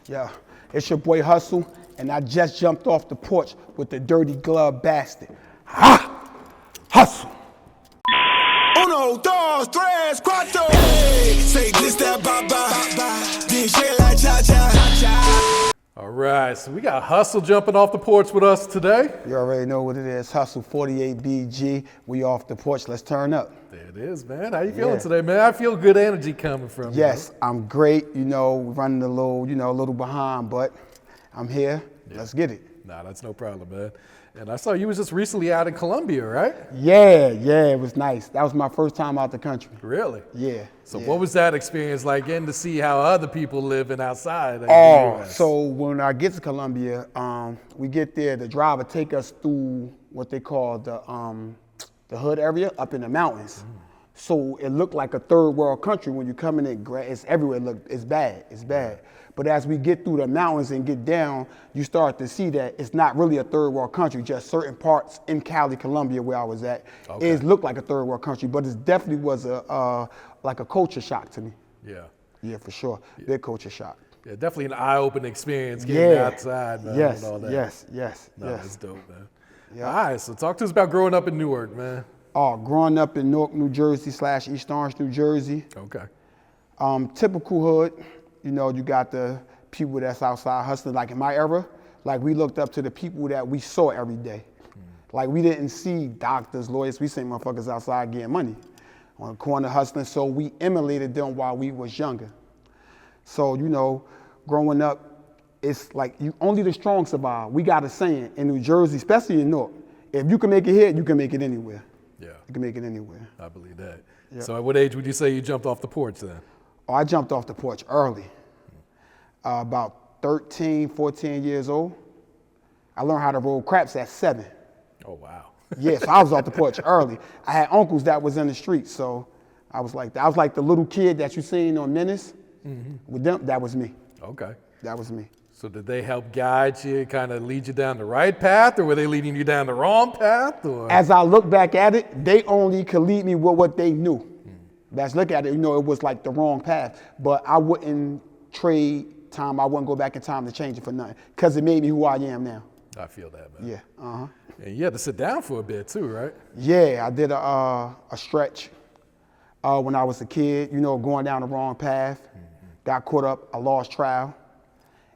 Yeah, it's your boy Huzsuh, and I just jumped off the porch with the dirty glove bastard. Ha! Huzsuh! Uno, dos, tres, cuatro. Hey, say this, that, ba-ba. DJ like cha-cha. All right, so we got Huzsuh jumping off the porch with us today. You already know what it is. Huzsuh 48BG. We off the porch. Let's turn up. There it is, man. How you feeling today, man? I feel good energy coming from you. Yes, I'm great. You know, running a little behind, but I'm here. Yeah. Let's get it. Nah, that's no problem, man. And I saw you was just recently out in Colombia, right? Yeah, it was nice. That was my first time out the country. Really? Yeah. So what was that experience like, getting to see how other people living outside? So when I get to Colombia, we get there, the driver take us through what they call the hood area up in the mountains. So it looked like a third world country when you come in. It's everywhere. It's bad. But as we get through the mountains and get down, you start to see that it's not really a third world country. Just certain parts in Cali, Colombia, where I was at, it looked like a third world country. But it definitely was like a culture shock to me. Yeah, for sure. Big culture shock. Yeah, definitely an eye-opening experience getting outside, man. Yes, and all that. yes. That's dope, man. Yeah. All right, so talk to us about growing up in Newark, man. Growing up in Newark, New Jersey / East Orange, New Jersey. Okay. Typical hood. You know, you got the people that's outside hustling. Like in my era, like we looked up to the people that we saw every day. Like we didn't see doctors, lawyers, we seen motherfuckers outside getting money on the corner hustling. So we emulated them while we was younger. So, you know, growing up, it's like only the strong survive. We got a saying in New Jersey, especially in Newark, if you can make it here, you can make it anywhere. Yeah. You can make it anywhere. I believe that. Yeah. So at what age would you say you jumped off the porch then? Oh, I jumped off the porch early, about 13, 14 years old. I learned how to roll craps at 7. Oh, wow. Yes, I was off the porch early. I had uncles that was in the streets, so I was like that. I was like the little kid that you seen on Menace. With them, that was me. Okay. That was me. So did they help guide you, kind of lead you down the right path, or were they leading you down the wrong path? Or? As I look back at it, they only could lead me with what they knew. Let's look at it, you know, it was like the wrong path, but I wouldn't trade time. I wouldn't go back in time to change it for nothing, because it made me who I am now. I feel that, man. Yeah, And you had to sit down for a bit too, right? Yeah, I did a stretch when I was a kid, you know, going down the wrong path. Got caught up, I lost trial,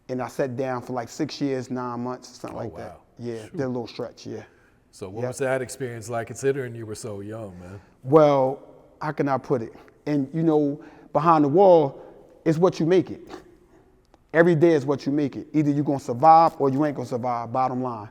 and I sat down for like 6 years, 9 months, something like that. Yeah, did a little stretch, yeah. So what was that experience like, considering you were so young, man? Well, how can I put it? And you know, behind the wall is what you make it. Every day is what you make it. Either you're gonna survive or you ain't gonna survive, bottom line.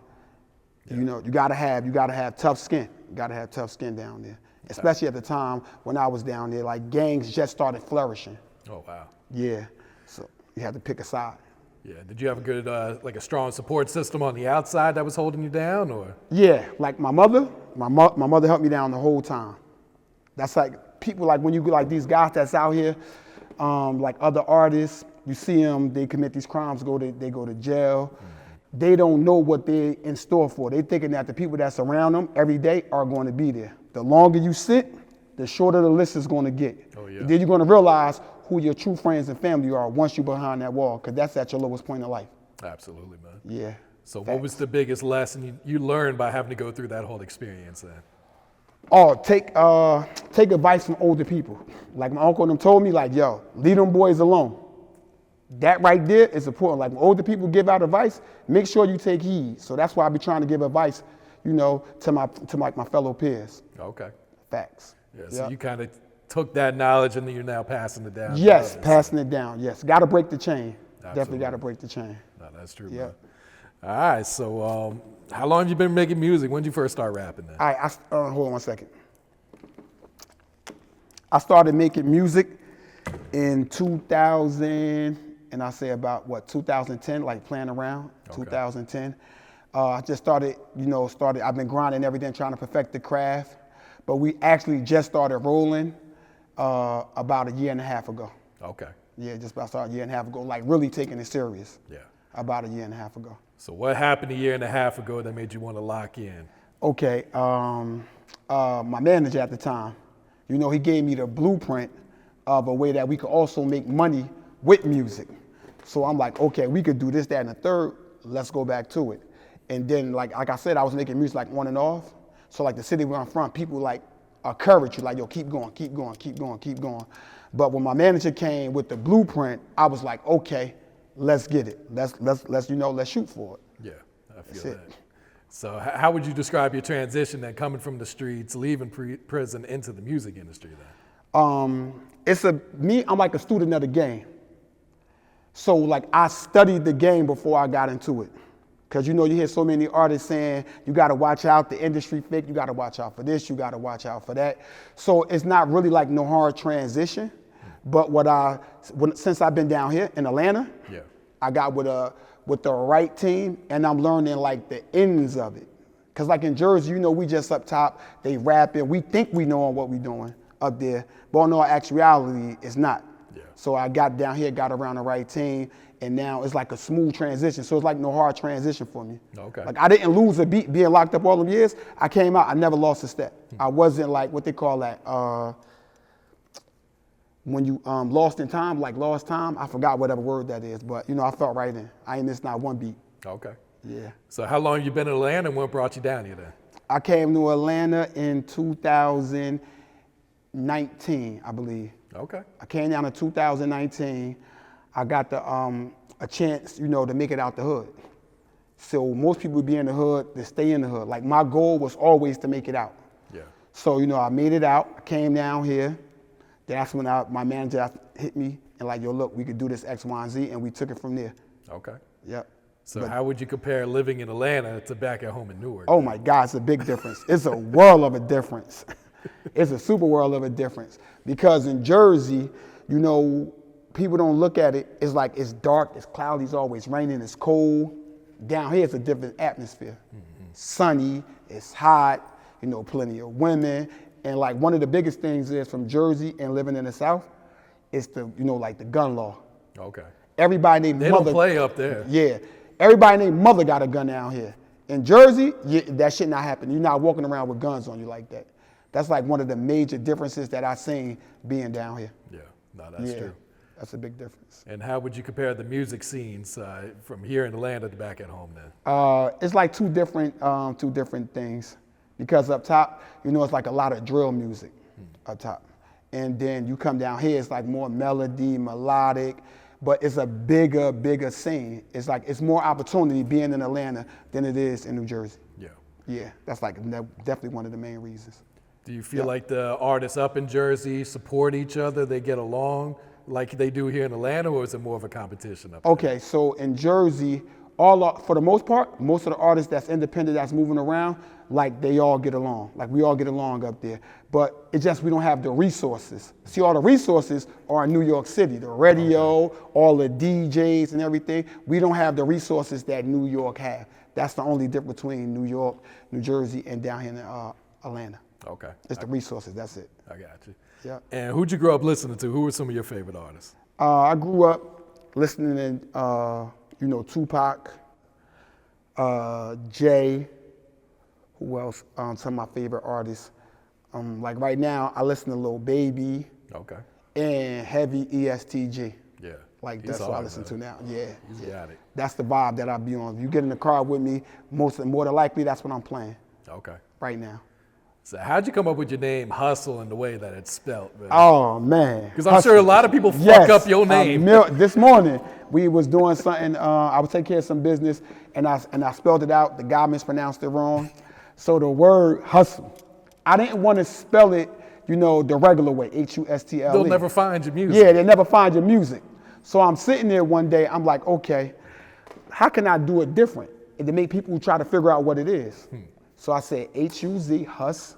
Yeah. You know, you gotta have tough skin. You gotta have tough skin down there. Especially at the time when I was down there, like gangs just started flourishing. Oh, wow. Yeah, so you had to pick a side. Yeah, did you have a good, like a strong support system on the outside that was holding you down, or? Yeah, like my mother helped me down the whole time. That's like people, like when you like these guys that's out here, like other artists, you see them, they commit these crimes, they go to jail. They don't know what they're in store for. They thinking that the people that's around them every day are going to be there. The longer you sit, the shorter the list is going to get. Oh, yeah. Then you're going to realize who your true friends and family are once you're behind that wall, because that's at your lowest point of life. Absolutely, man. Yeah. So what was the biggest lesson you learned by having to go through that whole experience then? Oh, take advice from older people. Like my uncle and them told me, like, yo, leave them boys alone. That right there is important. Like when older people give out advice, make sure you take heed. So that's why I be trying to give advice, you know, to my fellow peers. Okay. Facts. Yeah, so you kind of took that knowledge and then you're now passing it down. Yes, passing it down. Yes, got to break the chain. Absolutely. Definitely got to break the chain. No, that's true, Yeah. man. All right, so how long have you been making music? When did you first start rapping then? All right, hold on one second. I started making music in 2000, and I say about 2010, like playing around, 2010. I just started, I've been grinding every day, trying to perfect the craft, but we actually just started rolling about a year and a half ago. Okay. Yeah, just about started a year and a half ago, like really taking it serious. Yeah. About a year and a half ago. So what happened a year and a half ago that made you want to lock in? Okay, my manager at the time, he gave me the blueprint of a way that we could also make money with music. So I'm like, okay, we could do this, that, and the third. Let's go back to it. And then, like I said, I was making music like on and off. So like the city where I'm from, people like encourage you, like, yo, keep going, keep going, keep going, keep going. But when my manager came with the blueprint, I was like, okay, let's get it. Let's shoot for it. Yeah, I feel That's that. it. So how would you describe your transition then, coming from the streets, leaving prison into the music industry then? I'm like a student of the game. So like I studied the game before I got into it. Cause you hear so many artists saying, you gotta watch out, the industry fake, you gotta watch out for this, you gotta watch out for that. So it's not really like no hard transition. But since I've been down here in Atlanta, Yeah. I got with the right team, and I'm learning like the ends of it. Cause like in Jersey, we just up top, they rapping, we think we know what we doing up there, but in all actuality, it's not. Yeah. So I got down here, got around the right team, and now it's like a smooth transition. So it's like no hard transition for me. Okay. Like I didn't lose a beat being locked up all them years. I came out, I never lost a step. I wasn't like what they call that, when you lost in time, like lost time. I forgot whatever word that is, but I felt right in. I ain't missed not one beat. Okay. Yeah. So how long you been in Atlanta and what brought you down here then? I came to Atlanta in 2019, I believe. Okay. I came down in 2019. I got a chance, to make it out the hood. So most people be in the hood, they stay in the hood. Like my goal was always to make it out. Yeah. So, I made it out. I came down here. That's when my manager hit me and like, yo, look, we could do this X, Y, and Z, and we took it from there. Okay. Yep. So how would you compare living in Atlanta to back at home in Newark? Oh my God, it's a big difference. It's a world of a difference. It's a super world of a difference. Because in Jersey, people don't look at it. It's like it's dark, it's cloudy, it's always raining, it's cold. Down here, it's a different atmosphere. Mm-hmm. Sunny, it's hot, plenty of women. And like one of the biggest things is from Jersey and living in the South, is like the gun law. Okay. Everybody named They mother. don't play up there. Yeah. Everybody named mother got a gun down here. In Jersey, that shit not happening. You're not walking around with guns on you like that. That's like one of the major differences that I seen being down here. Yeah, no, that's true. That's a big difference. And how would you compare the music scenes from here in Atlanta to back at home then? It's like two different things. Because up top, it's like a lot of drill music up top. And then you come down here, it's like more melody, melodic, but it's a bigger scene. It's like, it's more opportunity being in Atlanta than it is in New Jersey. Yeah. Yeah, that's like definitely one of the main reasons. Do you feel like the artists up in Jersey support each other, they get along like they do here in Atlanta, or is it more of a competition up there? Okay, so in Jersey, for the most part, most of the artists that's independent, that's moving around, like they all get along. Like we all get along up there. But it's just we don't have the resources. See, all the resources are in New York City, the radio, all the DJs and everything. We don't have the resources that New York have. That's the only difference between New York, New Jersey, and down here in Atlanta. Okay. It's the resources, that's it. I got you. Yeah. And who'd you grow up listening to? Who were some of your favorite artists? I grew up listening to, Tupac, Jay, who else? Some of my favorite artists. Like right now, I listen to Lil Baby. Okay. And heavy ESTG. Yeah. Like that's what I listen to now. Yeah. He's got it. That's the vibe that I be on. If you get in the car with me, more than likely that's what I'm playing. Okay. Right now. So how'd you come up with your name Huzsuh and the way that it's spelled? Oh man. Because I'm sure a lot of people fuck up your name. This morning we was doing something. I was taking care of some business, and I spelled it out. The guy mispronounced it wrong. So the word hustle, I didn't want to spell it, the regular way, Hustle. They'll never find your music. Yeah, they'll never find your music. So I'm sitting there one day, I'm like, okay, how can I do it different? And to make people try to figure out what it is. So I said Huzz, Huss,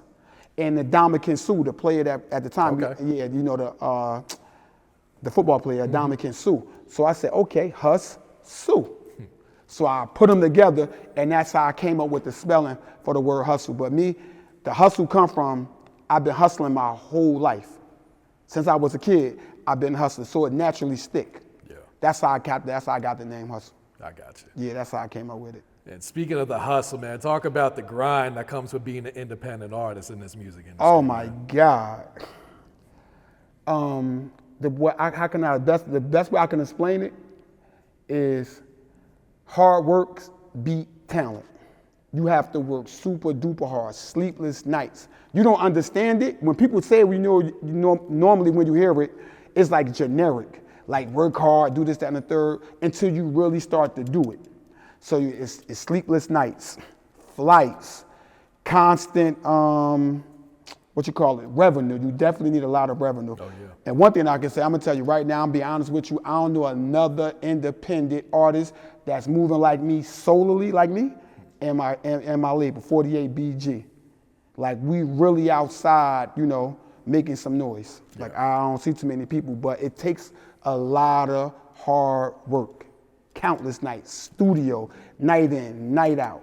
and the Dominican Sue, the player that at the time, Okay. the football player, Dominican Sue. So I said, okay, Huss, Sue. So I put them together, and that's how I came up with the spelling for the word hustle. But me, the hustle come from, I've been hustling my whole life. Since I was a kid, I've been hustling, so it naturally stick. Yeah. That's how I got the name Hustle. I got you. Yeah, that's how I came up with it. And speaking of the hustle, man, talk about the grind that comes with being an independent artist in this music industry. Oh my God. The best way I can explain it is hard work beat talent. You have to work super duper hard, sleepless nights. You don't understand it. When people say normally when you hear it, it's like generic, like work hard, do this, that, and the third, until you really start to do it. So it's sleepless nights, flights, constant, revenue. You definitely need a lot of revenue. Oh, yeah. And one thing I can say, I'm gonna tell you right now, I'm be honest with you, I don't know another independent artist that's moving like me, solely like me, and my label, 48 BG. Like we really outside, making some noise. Yeah. Like I don't see too many people, but it takes a lot of hard work. Countless nights, studio, night in, night out,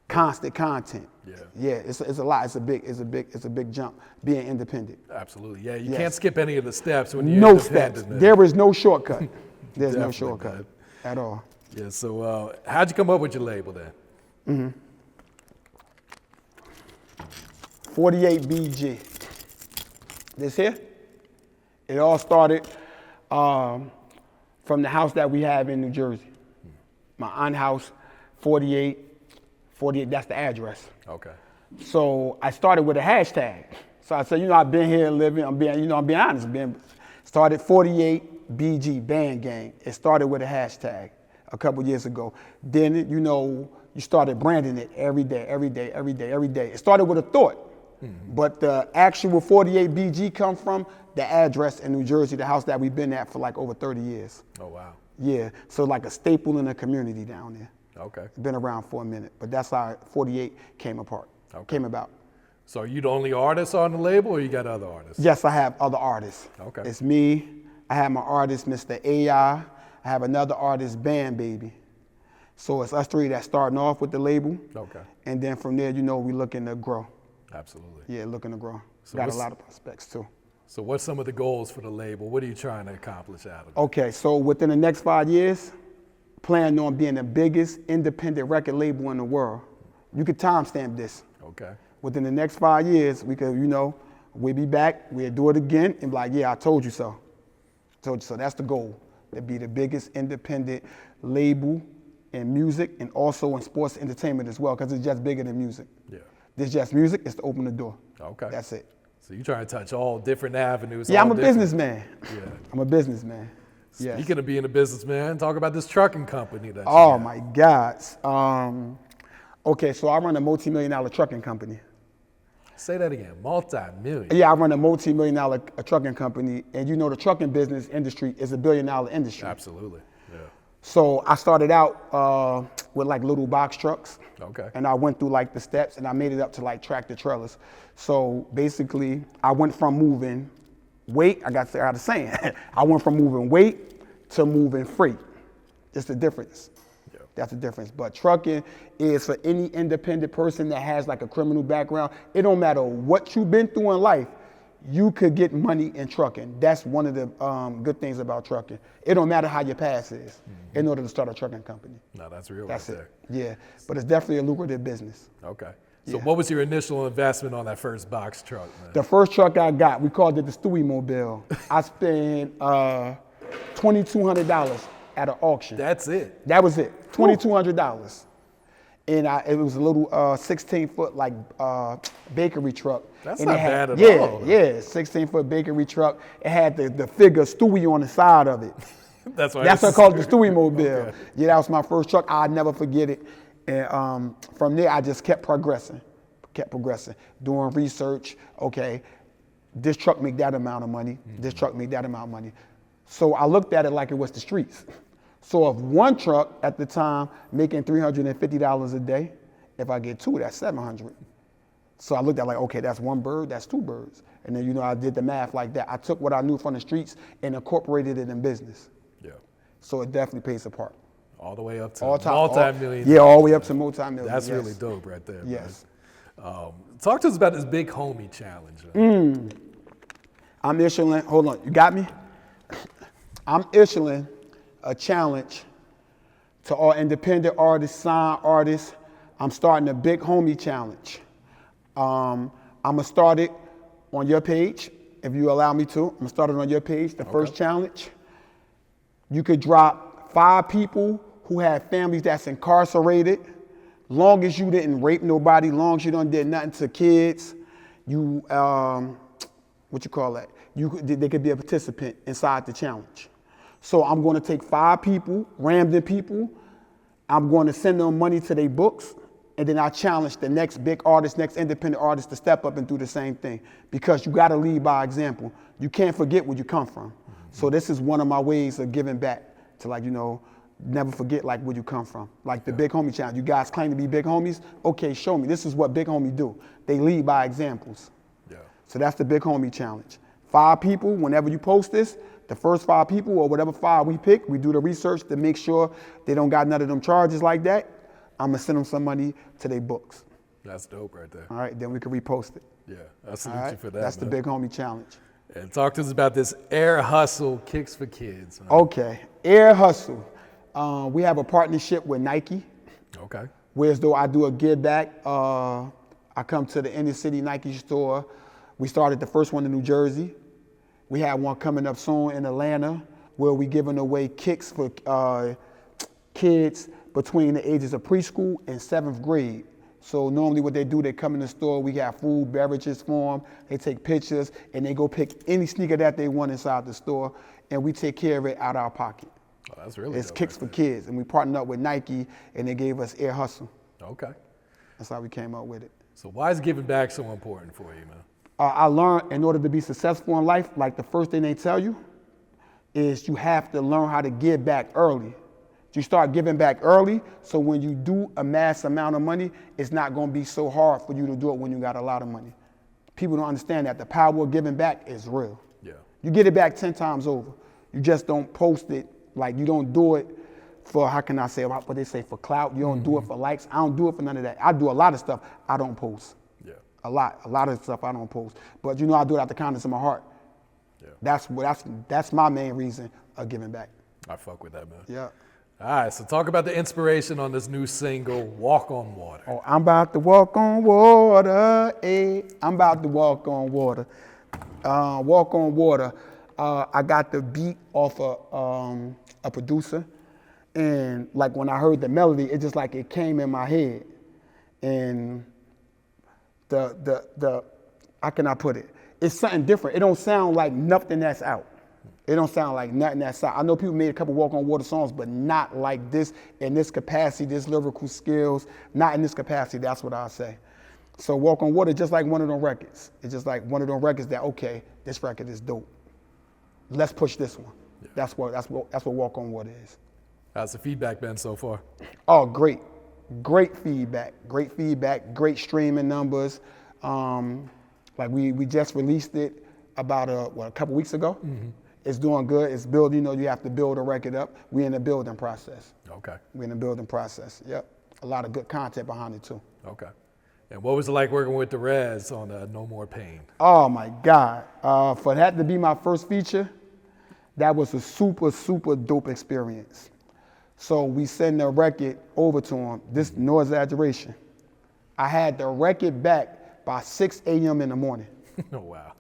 constant content. Yeah, it's a lot. It's a big jump being independent. Absolutely. Yeah, you can't skip any of the steps when you're no independent. steps. Man. There is no shortcut. There's no shortcut man. at all. Yeah. So how'd you come up with your label then? 48 BG. This here, it all started from the house that we have in New Jersey. My aunt house, 48, that's the address. Okay. So I started with a hashtag. So I said, I've been here living, I'm being honest. Started 48 BG Band Gang. It started with a hashtag a couple years ago. Then, you started branding it every day. It started with a thought. But the actual 48 BG come from the address in New Jersey, the house that we've been at for like over 30 years. Oh, wow. Yeah, so like a staple in the community down there. Okay. Been around for a minute, but that's how 48 came about. So are you the only artist on the label or you got other artists? Yes, I have other artists. Okay. It's me, I have my artist, Mr. AI, I have another artist, Band Baby. So it's us three that's starting off with the label. Okay. And then from there, we looking to grow. Absolutely. Yeah, looking to grow. So got a lot of prospects too. So what's some of the goals for the label? What are you trying to accomplish out of it? Okay, so within the next 5 years, plan on being the biggest independent record label in the world. You could timestamp this. Okay. Within the next 5 years, we could, we'll be back, we'll do it again, and be like, yeah, I told you so. Told you so. That's the goal, to be the biggest independent label in music and also in sports entertainment as well, because it's just bigger than music. Yeah. This just music, it's to open the door. Okay. That's it. So you're trying to touch all different avenues. Yeah, I'm a businessman. Yeah. I'm a businessman. Speaking of being a businessman, talk about this trucking company that you have. My God. Okay, so I run a multi-million-dollar trucking company. Say that again, multi-million. Yeah, I run a multi-million-dollar trucking company, and the trucking business industry is $1 billion industry. Absolutely, yeah. So I started out with like little box trucks. Okay. And I went through like the steps, and I made it up to like tractor trailers. So basically, I went from moving weight, I got a saying, I went from moving weight to moving freight. That's the difference. Yeah. That's the difference. But trucking is for any independent person that has like a criminal background. It don't matter what you've been through in life, you could get money in trucking. That's one of the good things about trucking. It don't matter how your past is in order to start a trucking company. No, that's real. That's right it. There. Yeah, but it's definitely a lucrative business. Okay. So what was your initial investment on that first box truck, man? The first truck I got, we called it the Stewie Mobile. I spent $2,200 at an auction. That's it? That was it, $2,200. And it was a little 16-foot like bakery truck. That's and not bad at all. Yeah, 16-foot bakery truck. It had the figure Stewie on the side of it. That's why I called it the Stewie Mobile. Okay. Yeah, that was my first truck. I'll never forget it. And from there, I just kept progressing, doing research. Okay, this truck make that amount of money. This truck make that amount of money. So I looked at it like it was the streets. So if one truck at the time making $350 a day, if I get two, that's $700. So I looked at like, okay, that's one bird, that's two birds. And then, I did the math like that. I took what I knew from the streets and incorporated it in business. Yeah. So it definitely pays a part. All the way up to multi-million. Yeah, all the way up to multi-million. That's really dope right there. Yes. Talk to us about this Big Homie Challenge. I'm issuing, hold on, you got me? I'm issuing a challenge to all independent artists, sign artists. I'm starting a Big Homie Challenge. I'm gonna start it on your page, if you allow me to. I'm gonna start it on your page, the first challenge. You could drop 5 people who have families that's incarcerated. Long as you didn't rape nobody, long as you done did nothing to kids, you, what you call that? They could be a participant inside the challenge. So I'm going to take 5 people, random people. I'm going to send them money to their books, and then I challenge the next big artist, next independent artist to step up and do the same thing. Because you got to lead by example. You can't forget where you come from. So this is one of my ways of giving back to, like, you know, never forget like where you come from. Like the Big Homie Challenge. You guys claim to be big homies. Okay, show me. This is what big homie do. They lead by examples. Yeah. So that's the Big Homie Challenge. 5 people, whenever you post this, the first 5 people or whatever 5 we pick, we do the research to make sure they don't got none of them charges like that. I'm going to send them some money to their books. That's dope right there. All right, then we can repost it. Yeah, I salute you for that. That's the Big Homie Challenge. And talk to us about this Air Hustle Kicks for Kids. Okay, Air Hustle. We have a partnership with Nike. Okay. Whereas though I do a give back, I come to the inner city Nike store. We started the first one in New Jersey. We have one coming up soon in Atlanta where we giving away kicks for kids between the ages of preschool and 7th grade. So normally what they do, they come in the store, we got food, beverages for them, they take pictures, and they go pick any sneaker that they want inside the store, and we take care of it out of our pocket. Oh, that's really It's dope Kicks right for there. Kids, and we partnered up with Nike, and they gave us Air Hustle. Okay. That's how we came up with it. So why is giving back so important for you, man? I learned in order to be successful in life, like the first thing they tell you is you have to learn how to give back early. You start giving back early, so when you do a mass amount of money, it's not going to be so hard for you to do it when you got a lot of money. People don't understand that the power of giving back is real. Yeah. You get it back 10 times over. You just don't post it, like you don't do it for, how can I say, what they say, for clout. You don't do it for likes. I don't do it for none of that. I do a lot of stuff I don't post. Yeah. A lot of stuff I don't post. But you know I do it out the kindness of my heart. Yeah. That's my main reason of giving back. I fuck with that, man. Yeah. All right, so talk about the inspiration on this new single, Walk on Water. Oh, I'm about to walk on water, eh? I'm about to walk on water. Walk on water. I got the beat off of a producer, and like when I heard the melody, it just like it came in my head, and the how can I put it? It's something different. It don't sound like nothing that's out. It don't sound like nothing that's out. I know people made a couple Walk on Water songs, but not like this, in this capacity, this lyrical skills, not in this capacity, that's what I say. So Walk on Water, just like one of them records. It's just like one of them records that, okay, this record is dope. Let's push this one. Yeah. That's what Walk on Water is. How's the feedback been so far? Oh, great. Great feedback, great streaming numbers. Like we just released it about a couple weeks ago. Mm-hmm. It's doing good. It's building. You know, you have to build a record up. We're in the building process. Okay. We're in the building process. Yep. A lot of good content behind it too. Okay. And what was it like working with Derez on No More Pain? Oh my God. For that to be my first feature, that was a super, super dope experience. So we send the record over to him. This no exaggeration. I had the record back by 6 a.m. in the morning. Oh wow.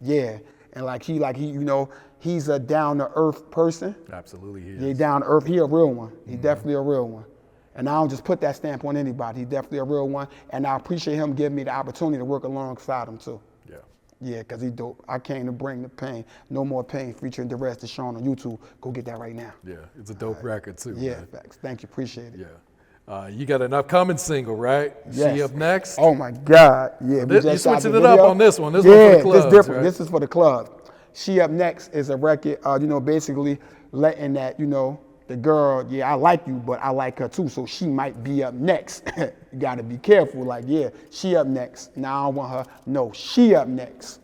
Yeah. And like he, you know, he's a down-to-earth person. Absolutely, he is. Yeah, down-to-earth. He a real one. He definitely a real one. And I don't just put that stamp on anybody. He definitely a real one. And I appreciate him giving me the opportunity to work alongside him too. Yeah. Yeah, because he dope. I came to bring the pain. No More Pain featuring Derez De'Shon on YouTube. Go get that right now. Yeah, it's a dope record too. Yeah, man. facts. Thank you. Appreciate it. Yeah. You got an upcoming single, right? Yes. She Up Next? Oh my God. Yeah. You switching it up on this one. This one for the clubs, this different. Right? This is for the club. She Up Next is a record, you know, basically letting that, you know, the girl, yeah, I like you, but I like her too, so she might be up next. You gotta be careful, like, yeah, she up next. Now I don't want her, no, she up next.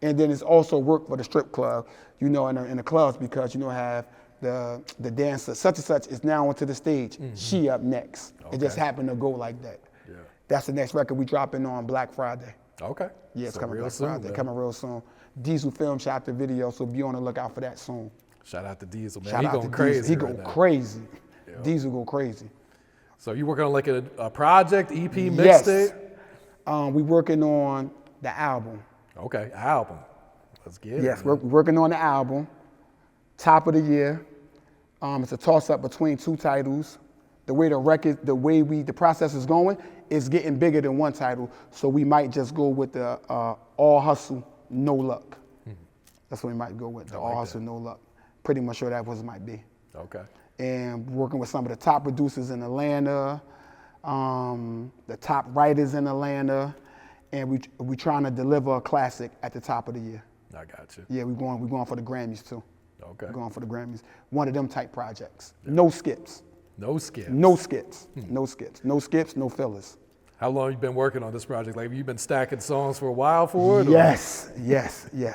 And then it's also work for the strip club, you know, in the clubs, because, you know, have the dancer, such and such is now onto the stage. Mm-hmm. She up next. Okay. It just happened to go like that. Yeah. That's the next record we dropping on Black Friday. Okay. Yeah, it's so coming real Black soon, Friday, man. coming real soon. Diesel film shot the video, so be on the lookout for that soon. Shout out to Diesel, man. Shout He out going to crazy. Diesel. He right go now. crazy. Yeah. Diesel go crazy. So you working on like a project, EP, Yes. mixtape? We working on the album. Okay, album. Let's get it. Yes, we're working on the album. Top of the year. It's a toss-up between two titles. The way the process is going is getting bigger than one title. So we might just go with the All Hustle, No Luck. That's what we might go with, the All Hustle, No Luck. Pretty much sure that was it might be. Okay. And working with some of the top producers in Atlanta, the top writers in Atlanta, and we trying to deliver a classic at the top of the year. I got you. Yeah, we're going for the Grammys too. Okay. We're going for the Grammys. One of them type projects. No skips. No skips. No skips. No skips. No skips. No fillers. How long you been working on this project? Like, have you been stacking songs for a while for it? Yes.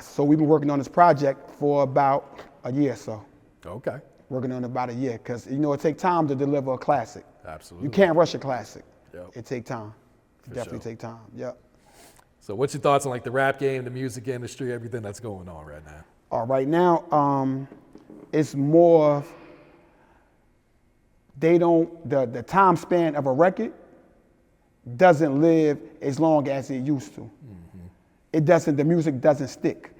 So we've been working on this project for about a year or so. Okay. Working on it about a year, because it takes time to deliver a classic. Absolutely. You can't rush a classic. Yep. It take time. Definitely sure. take time. Yep. So what's your thoughts on like the rap game, the music industry, everything that's going on right now? Right now, it's more, the time span of a record doesn't live as long as it used to. The music doesn't stick.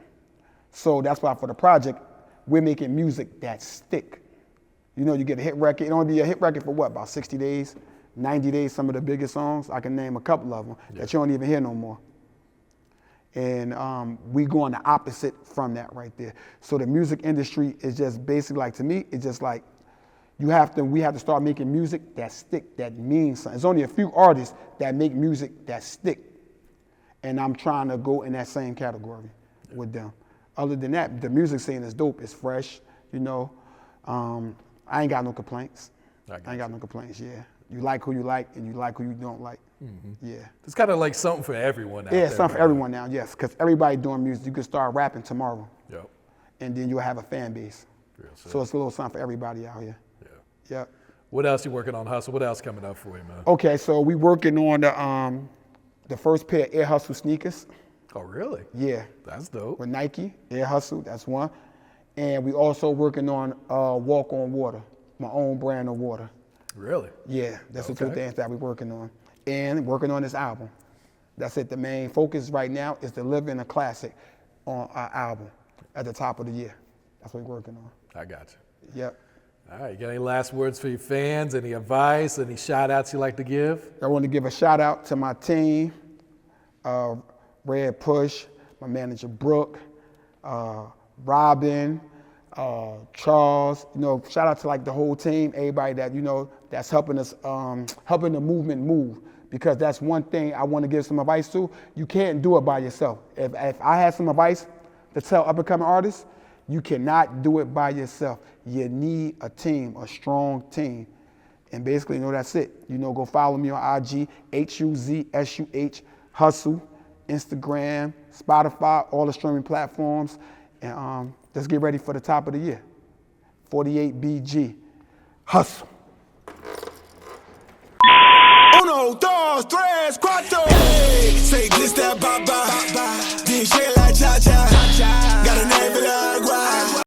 So that's why for the project, we're making music that stick. You get a hit record, it only be a hit record for what, about 60 days, 90 days, some of the biggest songs. I can name a couple of them that you don't even hear no more. And we going the opposite from that right there. So the music industry is just basically like, to me, it's just like, we have to start making music that stick, that means something. There's only a few artists that make music that stick. And I'm trying to go in that same category with them. Other than that, the music scene is dope, it's fresh, I ain't got no complaints. I ain't got no complaints, yeah. You like who you like, and you like who you don't like. Yeah. It's kind of like something for everyone out there. Yeah, something for everyone now, yes. Because everybody doing music, you can start rapping tomorrow. Yep. And then you'll have a fan base. Real shit. So it's a little something for everybody out here. Yeah. Yep. What else you working on, Huzsuh? What else coming up for you, man? Okay, so we working on the first pair of Air Hustle sneakers. Oh, really? Yeah. That's dope. With Nike, Air Hustle, that's one. And we also working on Walk on Water, my own brand of water. Really? Yeah, that's the two things that we're working on. And working on this album. That's it. The main focus right now is delivering a classic on our album at the top of the year. That's what we're working on. I got you. Yep. All right, you got any last words for your fans? Any advice? Any shout outs you like to give? I want to give a shout out to my team, Red Push, my manager Brooke, Robin, Charles, shout out to like the whole team, everybody that, that's helping us, helping the movement move. Because that's one thing I want to give some advice to. You can't do it by yourself. If I had some advice to tell up and coming artists, you cannot do it by yourself. You need a team, a strong team. And basically, that's it. Go follow me on IG, HUZSUH, Huzsuh, Instagram, Spotify, all the streaming platforms. And let's get ready for the top of the year. 48BG, Hustle.